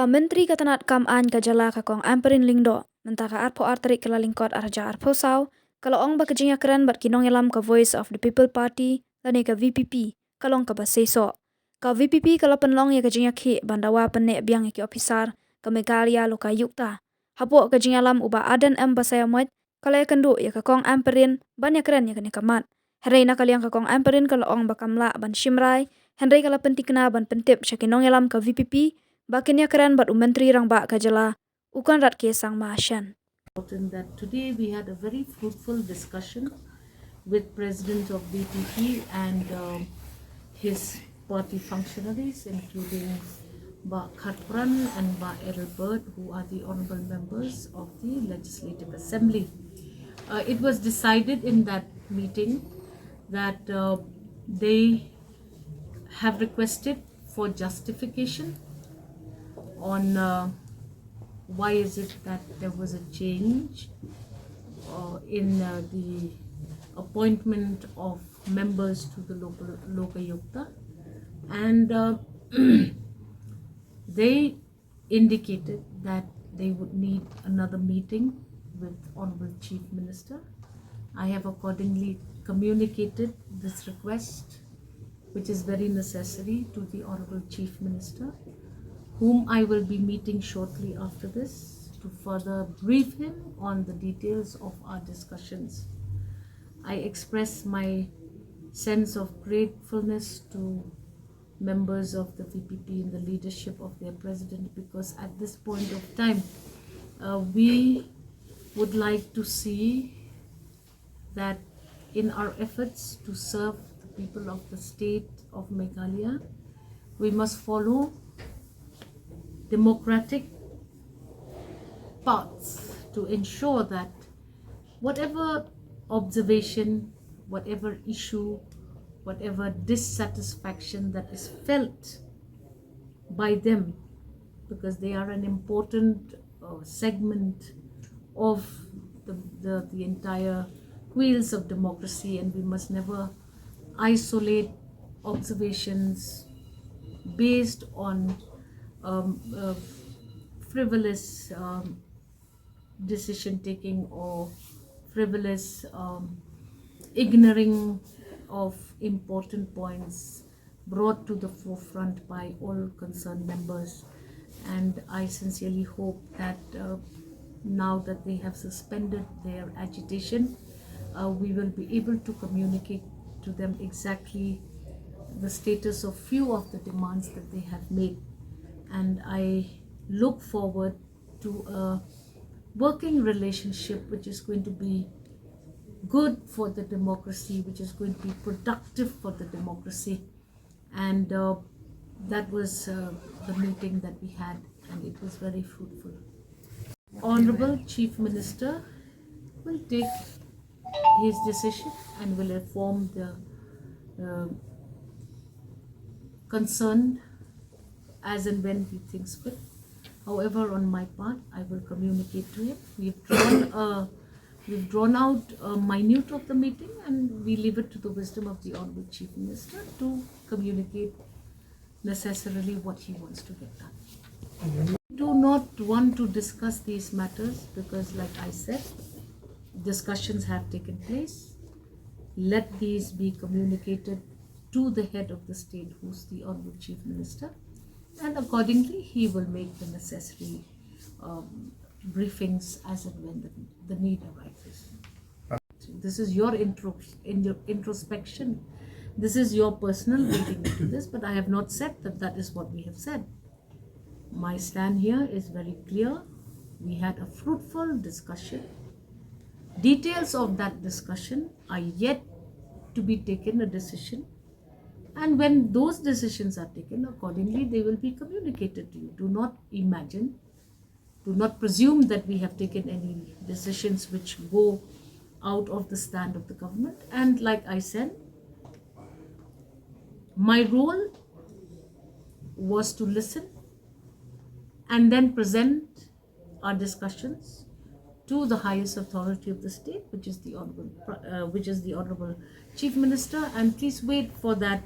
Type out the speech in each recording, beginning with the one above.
Ka menteri katanat kam an ka jala ka kong amperin lingdo mentaka arpo arterik kala lingkot arja arpo sau kalau ong ba JINGKREN bat kinong elam ka Voice of the People Party lani ka VPP kalong ka ba SEISOH ka VPP kalau penlong ya ka JINGKREN bandawa penek biang ki ofisar ka Megalia loka yukta hapo ka JINGKREN uba adan em basaya moit kalau ya kendu ya ka kong amperin ban ya keren ya kani kamat Henry na kaliang ka kong amperin kalau ong ba kamla ban shimrai Henry kalau penting kena ban pentip syakinong elam ka VPP Bakinnya keren bat menteri rang ba kajala ukan rat kesang maasyan. That today we had a very fruitful discussion with President of VPP and his party functionaries, including Ba Khatpran and Ba Erelbert, who are the honorable members of the Legislative Assembly. It was decided in that meeting that they have requested for justification on why is it that there was a change in the appointment of members to the Lokayukta, and they indicated that they would need another meeting with Honorable Chief Minister. I have accordingly communicated this request, which is very necessary, to the Honorable Chief Minister, whom I will be meeting shortly after this to further brief him on the details of our discussions. I express my sense of gratefulness to members of the VPP in the leadership of their president, because at this point of time we would like to see that in our efforts to serve the people of the state of Meghalaya, we must follow democratic paths to ensure that whatever observation, whatever issue, whatever dissatisfaction that is felt by them, because they are an important segment of the entire wheels of democracy, and we must never isolate observations based on frivolous decision taking or frivolous ignoring of important points brought to the forefront by all concerned members. And I sincerely hope that now that they have suspended their agitation, we will be able to communicate to them exactly the status of few of the demands that they have made. And I look forward to a working relationship which is going to be good for the democracy, which is going to be productive for the democracy. And that was the meeting that we had, and it was very fruitful. Honorable Chief Minister will take his decision and will inform the concerned as and when he thinks fit. However, on my part, I will communicate to him. We've drawn out a minute of the meeting, and we leave it to the wisdom of the Honorable Chief Minister to communicate necessarily what he wants to get done. We do not want to discuss these matters because, like I said, discussions have taken place. Let these be communicated to the head of the state, who's the Honorable Chief Minister, and accordingly he will make the necessary briefings as and when the need arises. This is your introspection. This is your personal reading into this, but I have not said that that is what we have said. My stand here is very clear. We had a fruitful discussion. Details of that discussion are yet to be taken a decision, and when those decisions are taken, accordingly they will be communicated to you. Do not imagine, do not presume that we have taken any decisions which go out of the stand of the government. And like I said, my role was to listen and then present our discussions to the highest authority of the state, which is the Honorable Chief Minister, and please wait for that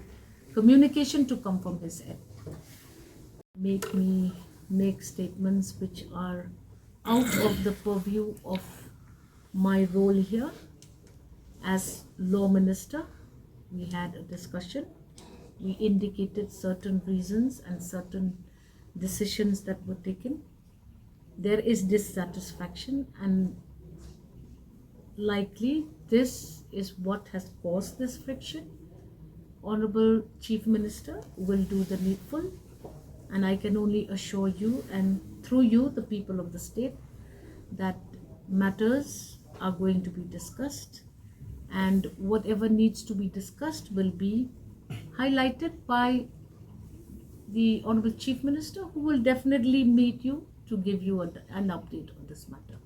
communication to come from his end. Make me make statements which are out of the purview of my role here. As law minister, we had a discussion. We indicated certain reasons and certain decisions that were taken. There is dissatisfaction, and likely this is what has caused this friction. Honorable Chief Minister will do the needful, and I can only assure you, and through you, the people of the state, that matters are going to be discussed, and whatever needs to be discussed will be highlighted by the Honorable Chief Minister, who will definitely meet you to give you an update on this matter.